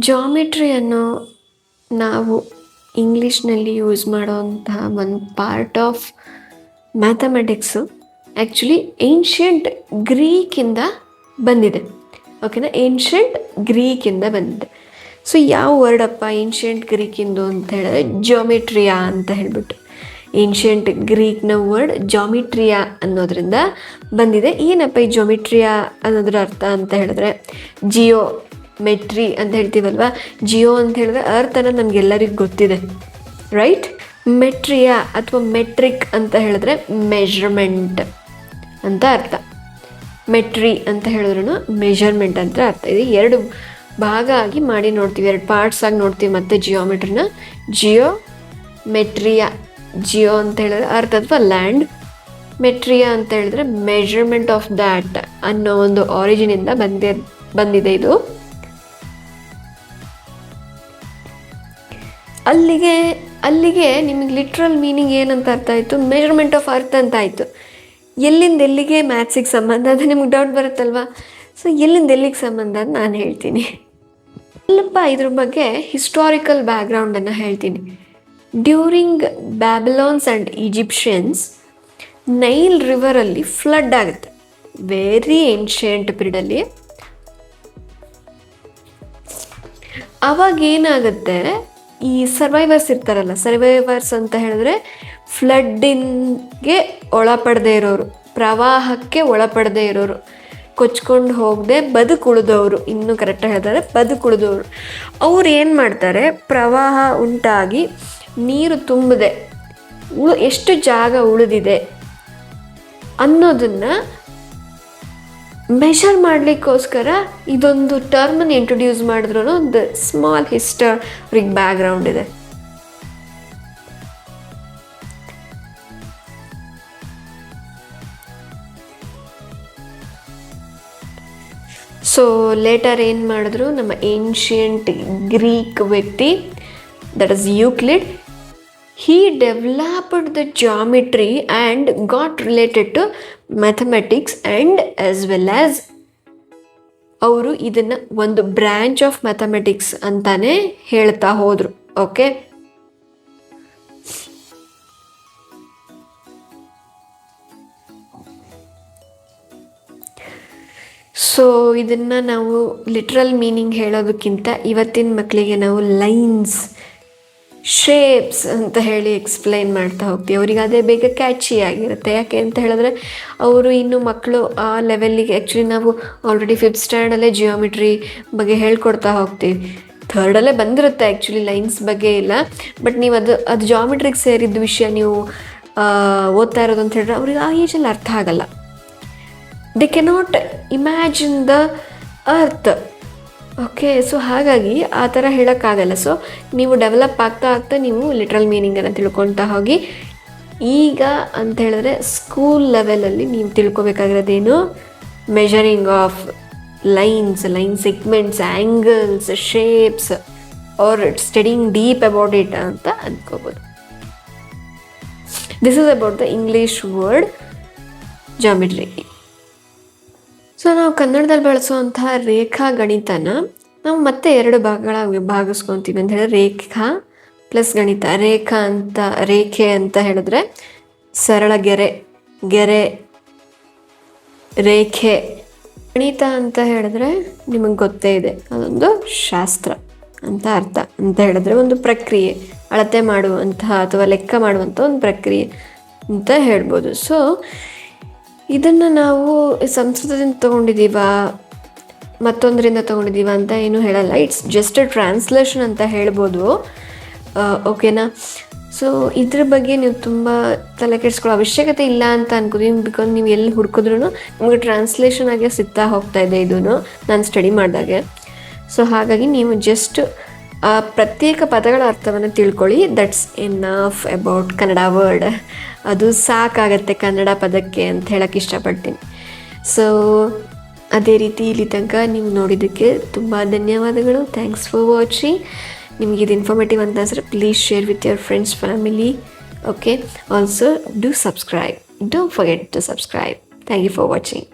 ಜಾಮಿಟ್ರಿಯನ್ನು ನಾವು ಇಂಗ್ಲೀಷ್ನಲ್ಲಿ ಯೂಸ್ ಮಾಡೋವಂತಹ ಒಂದು part of mathematics actually ancient ಗ್ರೀಕಿಂದ ಬಂದಿದೆ. ಓಕೆನಾ, ಏನ್ಷಿಯಂಟ್ ಗ್ರೀಕಿಂದ ಬಂದಿದೆ. ಸೊ ಯಾವ ವರ್ಡಪ್ಪ ಏನ್ಷಿಯಂಟ್ ಗ್ರೀಕಿಂದು ಅಂತ ಹೇಳಿದ್ರೆ ಜಾಮಿಟ್ರಿಯಾ ಅಂತ ಹೇಳ್ಬಿಟ್ಟು. ಏನ್ಷಿಯಂಟ್ ಗ್ರೀಕ್ನ ವರ್ಡ್ ಜಾಮಿಟ್ರಿಯಾ ಅನ್ನೋದ್ರಿಂದ ಬಂದಿದೆ. ಏನಪ್ಪ ಈ ಜಾಮಿಟ್ರಿಯಾ ಅನ್ನೋದ್ರ ಅರ್ಥ ಅಂತ ಹೇಳಿದ್ರೆ ಜಿಯೋ ಮೆಟ್ರಿ ಅಂತ ಹೇಳ್ತೀವಲ್ವ. ಜಿಯೋ ಅಂತ ಹೇಳಿದ್ರೆ ಅರ್ಥ ಅನ್ನೋದು ನಮಗೆಲ್ಲರಿಗೂ ಗೊತ್ತಿದೆ, ರೈಟ್. ಮೆಟ್ರಿಯಾ ಅಥವಾ ಮೆಟ್ರಿಕ್ ಅಂತ ಹೇಳಿದ್ರೆ ಮೆಜರ್ಮೆಂಟ್ ಅಂತ ಅರ್ಥ. ಮೆಟ್ರಿ ಅಂತ ಹೇಳಿದ್ರು ಮೆಜರ್ಮೆಂಟ್ ಅಂತ ಅರ್ಥ. ಇದು ಎರಡು ಭಾಗ ಆಗಿ ಮಾಡಿ ನೋಡ್ತೀವಿ, ಎರಡು ಪಾರ್ಟ್ಸ್ ಆಗಿ ನೋಡ್ತೀವಿ. ಮತ್ತು ಜಿಯೋಮೆಟ್ರಿನ ಜಿಯೋ ಮೆಟ್ರಿಯಾ, ಜಿಯೋ ಅಂತ ಹೇಳಿದ್ರೆ ಅರ್ಥ ಅಥವಾ ಲ್ಯಾಂಡ್, ಮೆಟ್ರಿಯಾ ಅಂತ ಹೇಳಿದ್ರೆ ಮೆಜರ್ಮೆಂಟ್ ಆಫ್ ದ್ಯಾಟ್ ಅನ್ನೋ ಒಂದು ಆರಿಜಿನಿಂದ ಬಂದಿದೆ ಇದು. ಅಲ್ಲಿಗೆ ನಿಮಗೆ ಲಿಟ್ರಲ್ ಮೀನಿಂಗ್ ಏನಂತ ಅರ್ಥ ಆಯಿತು, ಮೆಜರ್ಮೆಂಟ್ ಆಫ್ ಅರ್ತ್ ಅಂತ ಆಯಿತು. ಎಲ್ಲಿಂದ ಎಲ್ಲಿಗೆ ಮ್ಯಾಥ್ಸಿಗೆ ಸಂಬಂಧ ಅದು ನಿಮ್ಗೆ ಡೌಟ್ ಬರುತ್ತಲ್ವ. ಸೊ ಎಲ್ಲಿಂದ ಎಲ್ಲಿಗೆ ಸಂಬಂಧ ಅಂತ ನಾನು ಹೇಳ್ತೀನಿ. ಸ್ವಲ್ಪ ಇದ್ರ ಬಗ್ಗೆ ಹಿಸ್ಟಾರಿಕಲ್ ಬ್ಯಾಕ್ಗ್ರೌಂಡನ್ನು ಹೇಳ್ತೀನಿ. During Babylons and Egyptians Nile ರಿವರಲ್ಲಿ ಫ್ಲಡ್ ಆಗುತ್ತೆ. ವೆರಿ ಏನ್ಷಿಯಂಟ್ ಪೀರಿಯಡಲ್ಲಿ. ಅವಾಗ ಏನಾಗುತ್ತೆ, ಈ ಸರ್ವೈವರ್ಸ್ ಇರ್ತಾರಲ್ಲ, ಸರ್ವೈವರ್ಸ್ ಅಂತ ಹೇಳಿದ್ರೆ ಫ್ಲಡ್ಡಿಗೆ ಒಳಪಡದೇ ಇರೋರು, ಪ್ರವಾಹಕ್ಕೆ ಒಳಪಡದೇ ಇರೋರು, ಕೊಚ್ಕೊಂಡು ಹೋಗದೆ ಬದುಕುಳಿದವರು, ಇನ್ನೂ ಕರೆಕ್ಟಾಗಿ ಹೇಳಿದ್ರೆ ಬದುಕುಳಿದವರು, ಅವ್ರು ಏನು ಮಾಡ್ತಾರೆ, ಪ್ರವಾಹ ಉಂಟಾಗಿ ನೀರು ತುಂಬದೆ ಎಷ್ಟು ಜಾಗ ಉಳಿದಿದೆ ಅನ್ನೋದನ್ನು ಮೆಷರ್ ಮಾಡಲಿಕ್ಕೋಸ್ಕರ ಇದೊಂದು ಟರ್ಮನ್ನು ಇಂಟ್ರೊಡ್ಯೂಸ್ ಮಾಡಿದ್ರು. ಒಂದು ಸ್ಮಾಲ್ ಹಿಸ್ಟಾರಿಕ್ ಬ್ಯಾಕ್ಗ್ರೌಂಡ್ ಇದೆ. ಸೊ ಲೇಟರ್ ಏನು ಮಾಡಿದ್ರು, ನಮ್ಮ ಏನ್ಷಿಯಂಟ್ ಗ್ರೀಕ್ ವ್ಯಕ್ತಿ, that is Euclid, he developed the geometry and got related to mathematics, and as well as ಅವರು ಇದನ್ನು ಒಂದು ಬ್ರ್ಯಾಂಚ್ ಆಫ್ ಮ್ಯಾಥಮೆಟಿಕ್ಸ್ ಅಂತಾನೆ ಹೇಳ್ತಾ ಹೋದರು. ಓಕೆ, ಸೊ ಇದನ್ನು ನಾವು ಲಿಟ್ರಲ್ ಮೀನಿಂಗ್ ಹೇಳೋದಕ್ಕಿಂತ ಇವತ್ತಿನ ಮಕ್ಕಳಿಗೆ ನಾವು ಲೈನ್ಸ್, ಶೇಪ್ಸ್ ಅಂತ ಹೇಳಿ ಎಕ್ಸ್ಪ್ಲೈನ್ ಮಾಡ್ತಾ ಹೋಗ್ತೀವಿ. ಅವರಿಗೆ ಅದೇ ಬೇಗ ಕ್ಯಾಚಿ ಆಗಿರುತ್ತೆ. ಯಾಕೆ ಅಂತ ಹೇಳಿದ್ರೆ ಅವರು ಇನ್ನು ಮಕ್ಕಳು ಆ ಲೆವೆಲ್ಲಿಗೆ, ಆ್ಯಕ್ಚುಲಿ ನಾವು ಆಲ್ರೆಡಿ 5th ಸ್ಟ್ಯಾಂಡರ್ಡಲ್ಲೇ ಜಿಯೋಮೆಟ್ರಿ ಬಗ್ಗೆ ಹೇಳ್ಕೊಡ್ತಾ ಹೋಗ್ತೀವಿ. 3rdಲ್ಲೇ ಬಂದಿರುತ್ತೆ ಆ್ಯಕ್ಚುಲಿ, ಲೈನ್ಸ್ ಬಗ್ಗೆ ಇಲ್ಲ. ಬಟ್ ನೀವು ಅದು ಜಾಮಿಟ್ರಿಗೆ ಸೇರಿದ ವಿಷಯ ನೀವು ಓದ್ತಾ ಇರೋದು ಅಂತ ಹೇಳಿದ್ರೆ ಅವ್ರಿಗೆ ಆ ಏಜಲ್ಲಿ ಅರ್ಥ ಆಗಲ್ಲ. They cannot imagine the earth. Okay, so ಹಾಗಾಗಿ ಆ ಥರ ಹೇಳೋಕ್ಕಾಗಲ್ಲ. ಸೊ ನೀವು ಡೆವಲಪ್ ಆಗ್ತಾ ನೀವು ಲಿಟ್ರಲ್ ಮೀನಿಂಗನ್ನು ತಿಳ್ಕೊಳ್ತಾ ಹೋಗಿ. ಈಗ ಅಂತ ಹೇಳಿದ್ರೆ ಸ್ಕೂಲ್ ಲೆವೆಲಲ್ಲಿ ನೀವು ತಿಳ್ಕೊಬೇಕಾಗಿರೋದೇನು, measuring of lines, line segments, angles, shapes, are studying deep about it ಅಂತ ಅಂದ್ಕೋಬೋದು. This is about the English word geometry. So ನಾವು ಕನ್ನಡದಲ್ಲಿ ಬಳಸುವಂತಹ ರೇಖಾ ಗಣಿತನ ನಾವು ಮತ್ತೆ 2 ಭಾಗಗಳಾಗಿ ವಿಭಾಗಿಸ್ಕೊತೀವಿ ಅಂತ ಹೇಳಿದ್ರೆ ರೇಖಾ ಪ್ಲಸ್ ಗಣಿತ. ರೇಖೆ ಅಂತ ಹೇಳಿದ್ರೆ ಸರಳ ಗೆರೆ, ರೇಖೆ. ಗಣಿತ ಅಂತ ಹೇಳಿದ್ರೆ ನಿಮಗೆ ಗೊತ್ತೇ ಇದೆ, ಅದೊಂದು ಶಾಸ್ತ್ರ ಅಂತ ಅರ್ಥ. ಅಂತ ಹೇಳಿದ್ರೆ ಒಂದು ಪ್ರಕ್ರಿಯೆ, ಅಳತೆ ಮಾಡುವಂತಹ ಅಥವಾ ಲೆಕ್ಕ ಮಾಡುವಂಥ ಒಂದು ಪ್ರಕ್ರಿಯೆ ಅಂತ ಹೇಳ್ಬೋದು. ಸೊ ಇದನ್ನು ನಾವು ಸಂಸ್ಕೃತದಿಂದ ತೊಗೊಂಡಿದ್ದೀವ, ಮತ್ತೊಂದರಿಂದ ತೊಗೊಂಡಿದ್ದೀವ ಅಂತ ಏನೂ ಹೇಳಲ್ಲ. ಇಟ್ಸ್ ಜಸ್ಟ್ ಅ ಟ್ರಾನ್ಸ್ಲೇಷನ್ ಅಂತ ಹೇಳ್ಬೋದು. ಓಕೆನಾ. ಸೊ ಇದ್ರ ಬಗ್ಗೆ ನೀವು ತುಂಬ ತಲೆ ಕೆಡಿಸ್ಕೊಳ್ಳೋ ಅವಶ್ಯಕತೆ ಇಲ್ಲ ಅಂತ ಅನ್ಕೋತೀನಿ. ಬಿಕಾಸ್ ನೀವು ಎಲ್ಲಿ ಹುಡ್ಕಿದ್ರೂ ನಮಗೆ ಟ್ರಾನ್ಸ್ಲೇಷನ್ ಆಗೇ ಸಿಗ್ತಾ ಹೋಗ್ತಾ ಇದೆ ಇದೂ ನಾನು ಸ್ಟಡಿ ಮಾಡಿದಾಗೆ. ಸೊ ಹಾಗಾಗಿ ನೀವು ಜಸ್ಟ್ ಆ ಪ್ರತ್ಯೇಕ ಪದಗಳ ಅರ್ಥವನ್ನು ತಿಳ್ಕೊಳ್ಳಿ. That's enough about Kannada word. ಅದು ಸಾಕಾಗತ್ತೆ ಕನ್ನಡ ಪದಕ್ಕೆ ಅಂತ ಹೇಳಕ್ಕೆ ಇಷ್ಟಪಡ್ತೀನಿ. ಸೊ ಅದೇ ರೀತಿ ಇಲ್ಲಿ ತನಕ ನೀವು ನೋಡಿದ್ದಕ್ಕೆ ತುಂಬ ಧನ್ಯವಾದಗಳು. Thanks for watching. ನಿಮಗೆ ಇದು ಇನ್ಫಾರ್ಮೇಟಿವ್ ಅಂತ ಅನ್ಸಿದ್ರೆ please share with your friends, family. Okay, also do subscribe. Don't forget to subscribe. Thank you for watching.